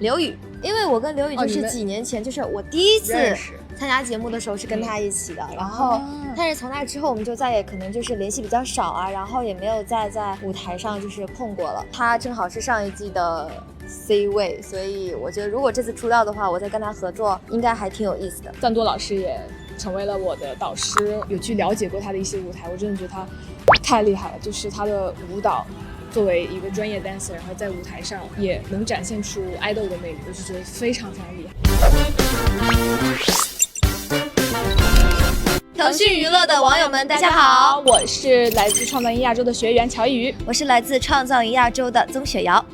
刘宇，因为我跟刘宇就是几年前，就是我第一次参加节目的时候是跟他一起的，然后但是从那之后我们就再也可能就是联系比较少啊，然后也没有再在舞台上就是碰过了。他正好是上一季的 C 位，所以我觉得如果这次出道的话，我再跟他合作应该还挺有意思的。赞多老师也成为了我的导师，有去了解过他的一些舞台，我真的觉得他太厉害了，就是他的舞蹈作为一个专业 dancer， 然后在舞台上也能展现出 idol 的魅力，我就觉得非常非常厉害。腾讯娱乐的网友们，大家好，我是来自创造营亚洲的学员乔一瑜，我是来自创造营亚洲的曾雪瑶。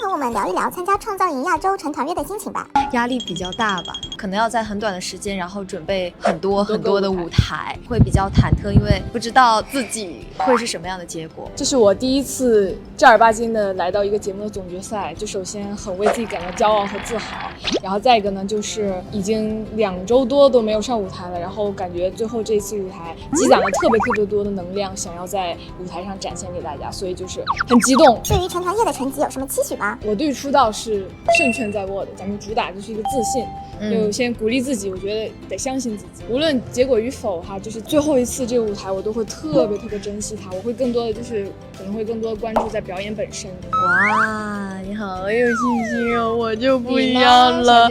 和我们聊一聊参加创造营亚洲成团约的心情吧。压力比较大吧，可能要在很短的时间，然后准备很多的舞台，会比较忐忑，因为不知道自己会是什么样的结果。这是我第一次正儿八经的来到一个节目的总决赛，就首先很为自己感到骄傲和自豪，然后再一个呢，就是已经2周多都没有上舞台了，然后感觉最后这一次舞台积攒了特别多的能量，想要在舞台上展现给大家，所以就是很激动。对于成团夜的成绩有什么期许吗？我对出道是胜券在握的，咱们主打就是一个自信，就先鼓励自己，我觉得得相信自己，无论结果与否哈，就是最后一次这个舞台我都会特别珍惜它，我会更多的就是可能会更多的关注在表演本身。哇，你好有信心哦，我就不一样了。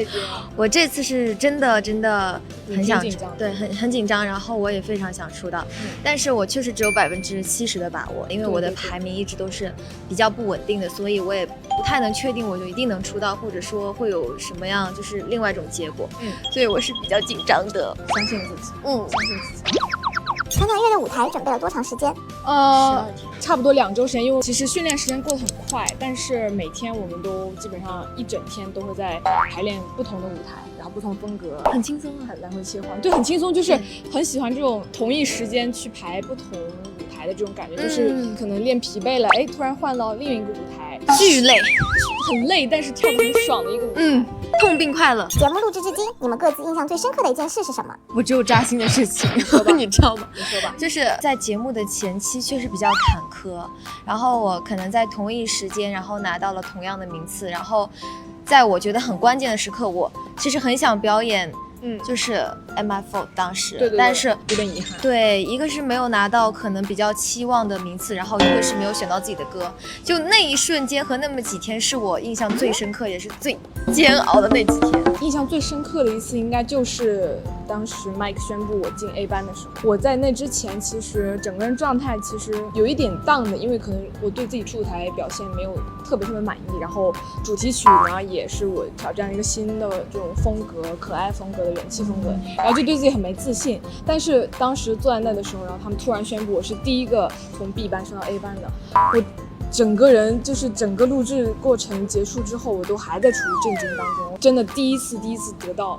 我这次是真的很想紧张，对，很紧张，然后我也非常想出道，但是我确实只有70%的把握，因为我的排名一直都是比较不稳定的，所以我也不太能确定我就一定能出道，或者说会有什么样就是另外一种结果，所以我是比较紧张的。相信自己，相信自己。成团夜的舞台准备了多长时间？12天，差不多2周时间，因为其实训练时间过得很快，但是每天我们都基本上一整天都会在排练不同的舞台，然后不同风格，很轻松啊，来回切换，对，很轻松，就是很喜欢这种同一时间去排不同舞台的这种感觉，就是可能练疲惫了，哎，突然换到另一个舞台，巨累，很累，但是跳得很爽的一个舞台，痛并快乐。节目录制至今，你们各自印象最深刻的一件事是什么？我只有扎心的事情，你知道吗？你说吧。就是在节目的前期确实比较坎坷，然后我可能在同一时间，然后拿到了同样的名次，然后在我觉得很关键的时刻，我其实很想表演。就是 Am I Fault 当时，对，但是有点遗憾。对，一个是没有拿到可能比较期望的名次，然后一个是没有选到自己的歌，就那一瞬间和那么几天是我印象最深刻，也是最煎熬的那几天。印象最深刻的一次应该就是当时 Mike 宣布我进 A 班的时候，我在那之前其实整个人状态其实有一点down的，因为可能我对自己出舞台表现没有特别满意，然后主题曲呢也是我挑战了一个新的这种风格，可爱风格的元气风格，然后就对自己很没自信。但是当时坐在那的时候，然后他们突然宣布我是第一个从 B 班升到 A 班的，我整个人就是整个录制过程结束之后，我都还在处于震惊当中，真的第一次得到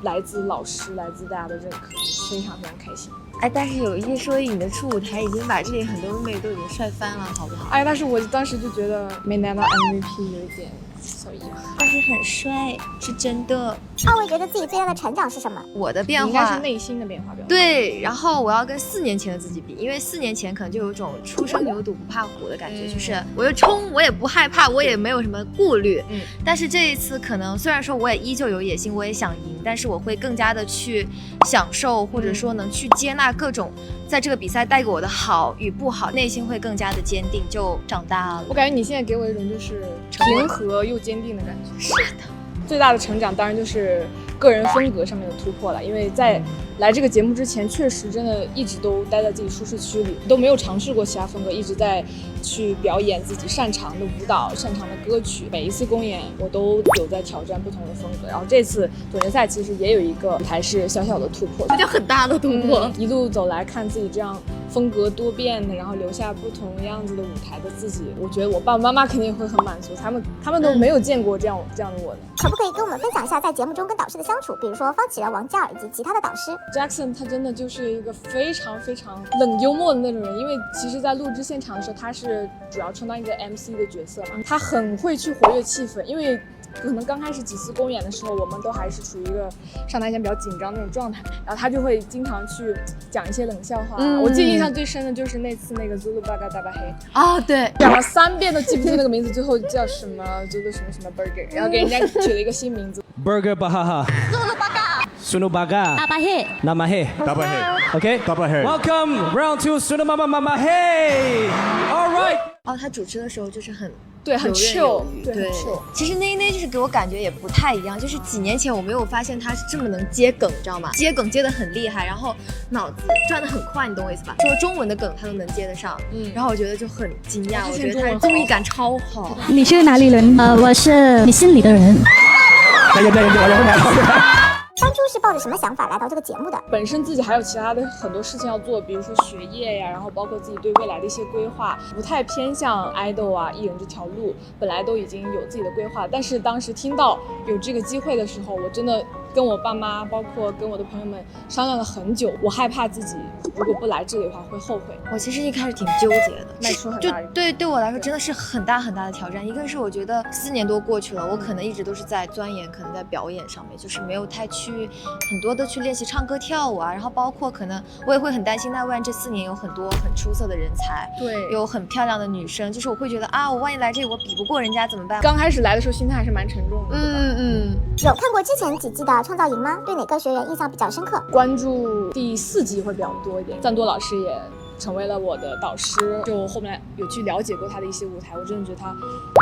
来自老师来自大家的认可，非常开心。哎，但是有一说一，你的初舞台已经把这里很多妹都已经帅翻了，好不好？哎，但是我当时就觉得没拿到 MVP 有一点小遗憾。但是很帅，是真的。2位觉得自己最大的成长是什么？我的变化应该是内心的变化比较大。对，然后我要跟4年前的自己比，因为4年前可能就有一种初生牛犊不怕虎的感觉，就是我就冲，我也不害怕，我也没有什么顾虑。但是这一次可能虽然说我也依旧有野心，我也想赢，但是我会更加的去享受，或者说能去接纳各种在这个比赛带给我的好与不好，内心会更加的坚定，就长大了。我感觉你现在给我一种就是平和又坚定的感觉。是的，最大的成长当然就是个人风格上面的突破了，因为在来这个节目之前，确实真的一直都待在自己舒适区里，都没有尝试过其他风格，一直在去表演自己擅长的舞蹈、擅长的歌曲。每一次公演，我都有在挑战不同的风格。然后这次总决赛其实也有一个舞台是小小的突破，这就很大的突破。一路走来看自己这样风格多变的，然后留下不同样子的舞台的自己，我觉得我爸爸妈妈肯定会很满足，他们都没有见过这样的我的。可不可以跟我们分享一下在节目中跟导师的相处，比如说方启然、王嘉尔以及其他的导师？Jackson 他真的就是一个非常冷幽默的那种人，因为其实在录制现场的时候，他是主要充当一个 MC 的角色嘛，他很会去活跃气氛，因为可能刚开始几次公演的时候，我们都还是处于一个上台前比较紧张那种状态，然后他就会经常去讲一些冷笑话。我记得印象最深的就是那次那个 Zulu Baga Daba Hey 啊，对，讲了3遍都记不住那个名字，最后叫什么 Zulu 什么什么 Burger， 然后给人家取了一个新名字 Burger Bahaha Sunu Baga Daba Hey Nama Hey Daba Hey OK Daba Hey Welcome round 2 Sunu Mama Mama Hey Alright 哦，他主持的时候就是很对，很 chill， 对，很 chill。其实那就是给我感觉也不太一样，就是几年前我没有发现他是这么能接梗，知道吗？接梗接得很厉害，然后脑子转得很快，你懂我意思吧？说中文的梗他都能接得上，然后我觉得就很惊讶，我觉得他综艺感超好。你是哪里人？我是你心里的人。当初是抱着什么想法来到这个节目的？本身自己还有其他的很多事情要做，比如说学业呀，然后包括自己对未来的一些规划，不太偏向 idol 啊艺人这条路，本来都已经有自己的规划，但是当时听到有这个机会的时候，我真的跟我爸妈，包括跟我的朋友们商量了很久，我害怕自己如果不来这里的话会后悔。我其实一开始挺纠结的，迈出很就大一步。对我来说真的是很大很大的挑战。一个是我觉得4年多过去了，我可能一直都是在钻研，可能在表演上面，就是没有太去很多的去练习唱歌跳舞啊，然后包括可能我也会很担心，那万一这4年有很多很出色的人才，对，有很漂亮的女生，就是我会觉得啊，我万一来这里我比不过人家怎么办？刚开始来的时候心态还是蛮沉重的。有看过之前几季的创造营吗？对哪个学员印象比较深刻？关注第4季会比较多一点，赞多老师也成为了我的导师，就后面有去了解过他的一些舞台，我真的觉得他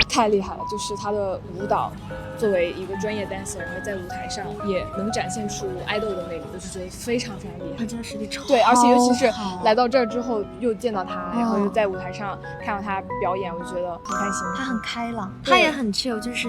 太厉害了，就是他的舞蹈作为一个专业 dancer， 然后在舞台上也能展现出 idol 的魅力，我就觉得非常非常厉害。他真的实力超好。对，而且尤其是来到这儿之后又见到他，然后又在舞台上看到他表演，我就觉得很开心。他很开朗，对他也很 chill，就是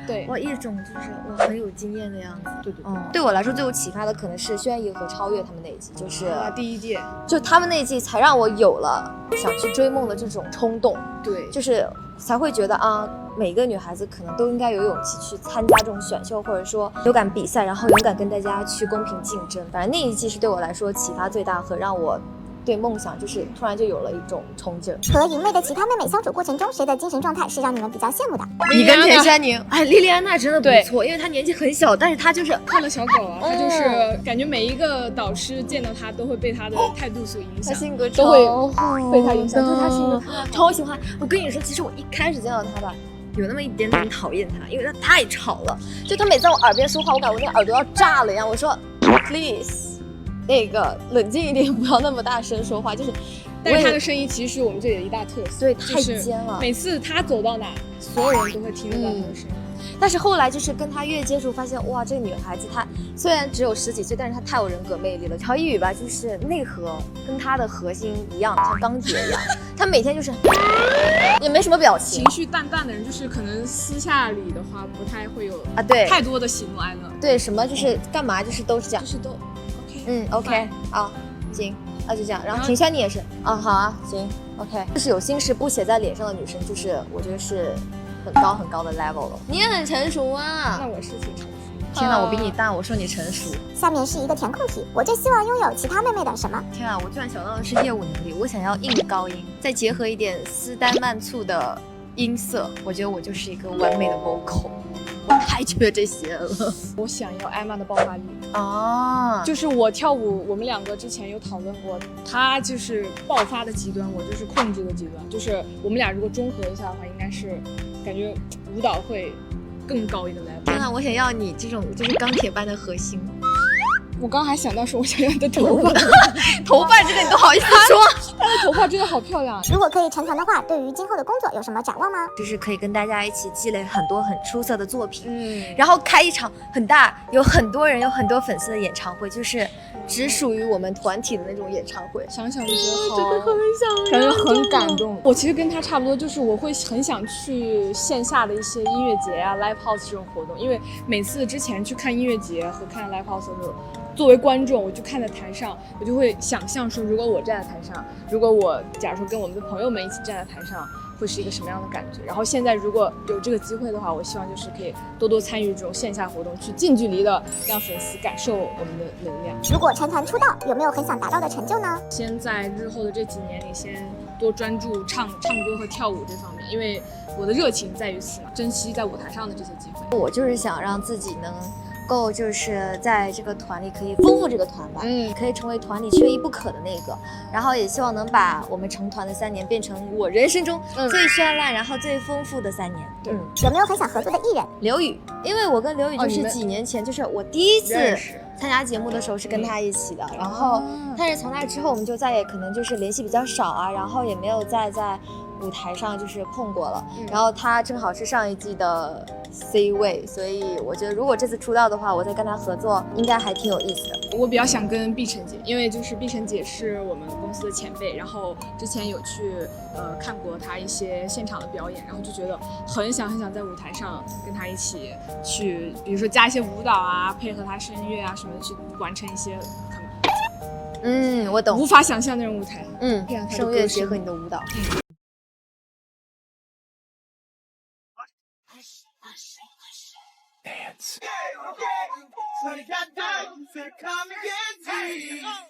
对，我一种就是我很有经验的样子。对对对我来说最有启发的可能是轩逸和超越他们那一季，就是第1届，就他们那一季才让我有了想去追梦的这种冲动，对，就是才会觉得啊，每个女孩子可能都应该有勇气去参加这种选秀，或者说勇敢比赛，然后勇敢跟大家去公平竞争。反正那一季是对我来说启发最大和让我对梦想就是突然就有了一种憧憬。和营妹的其他妹妹相处过程中，谁的精神状态是让你们比较羡慕的？你跟田珊妮，哎，莉莉安娜真的不错，因为她年纪很小，但是她就是看了小狗啊，她就是感觉每一个导师见到她都会被她的态度所影响，她性格都会被她影响，就是她性格超喜欢。我跟你说，其实我一开始见到她吧，有那么一点点讨厌她，因为她太吵了，就她每次在我耳边说话，我感觉我那耳朵要炸了一样。我说 please。那个冷静一点，不要那么大声说话，就是。但是他的声音其实是我们这里的一大特色，对，太尖了。每次他走到哪，所有人都会听得到他的声音。但是后来就是跟他越接触，发现哇，这个女孩子她虽然只有10几岁，但是她太有人格魅力了。乔一宇吧，就是内核跟她的核心一样，像钢铁一样。她每天就是也没什么表情，情绪淡淡的人，就是可能私下里的话不太会有啊，对，太多的喜怒哀乐。对，什么就是干嘛就是都是这样，就是都 OK 啊，行。就这样，然后田珊妮也是啊，好啊，行 ，OK， 就是有心事不写在脸上的女生，就是我觉得是很高很高的 level 了。你也很成熟啊，那我是挺成熟。天哪，我比你大，我说你成熟。下面是一个填空题，我最希望拥有其他妹妹的什么？天啊，我居然想到的是业务能力，我想要硬高音，再结合一点斯丹曼醋的音色，我觉得我就是一个完美的 vocal。我太缺这些了。我想要艾玛的爆发力啊，就是我跳舞，我们2个之前有讨论过，她就是爆发的极端，我就是控制的极端，就是我们俩如果综合一下的话，应该是感觉舞蹈会更高一个 level。天啊，我想要你这种就是钢铁般的核心。我刚还想到说我想要你的头发，头发这个你都好意思说？她的头发真的好漂亮。如果可以成团的话，对于今后的工作有什么展望吗？就是可以跟大家一起积累很多很出色的作品，然后开一场很大、有很多人、有很多粉丝的演唱会，就是只属于我们团体的那种演唱会。想想就觉得好，真的很想，感觉很感动。我其实跟他差不多，就是我会很想去线下的一些音乐节啊、live house 这种活动，因为每次之前去看音乐节和看 live house 的时候，作为观众，我就看在台上，我就会想象说，如果我站在台上，如果我假如说跟我们的朋友们一起站在台上，会是一个什么样的感觉。然后现在如果有这个机会的话，我希望就是可以多多参与这种线下活动，去近距离的让粉丝感受我们的能量。如果成团出道，有没有很想达到的成就呢？先在日后的这几年里先多专注唱歌和跳舞这方面，因为我的热情在于此嘛，珍惜在舞台上的这些机会。我就是想让自己能够就是在这个团里可以丰富这个团吧，可以成为团里缺一不可的那个，然后也希望能把我们成团的3年变成我人生中最绚烂然后最丰富的3年。有没有很想合作的艺人？刘宇，因为我跟刘宇就是几年前，就是我第一次参加节目的时候是跟他一起的，然后但是从那之后我们就再也可能就是联系比较少啊，然后也没有再在舞台上就是碰过了，然后他正好是上一季的 C 位，所以我觉得如果这次出道的话，我再跟他合作应该还挺有意思的。我比较想跟碧晨姐，因为就是碧晨姐是我们公司的前辈，然后之前有去看过她一些现场的表演，然后就觉得很想在舞台上跟她一起去，比如说加一些舞蹈啊，配合她声乐啊什么的，去完成一些很我懂，无法想象那种舞台。声乐结合你的舞蹈。Dance.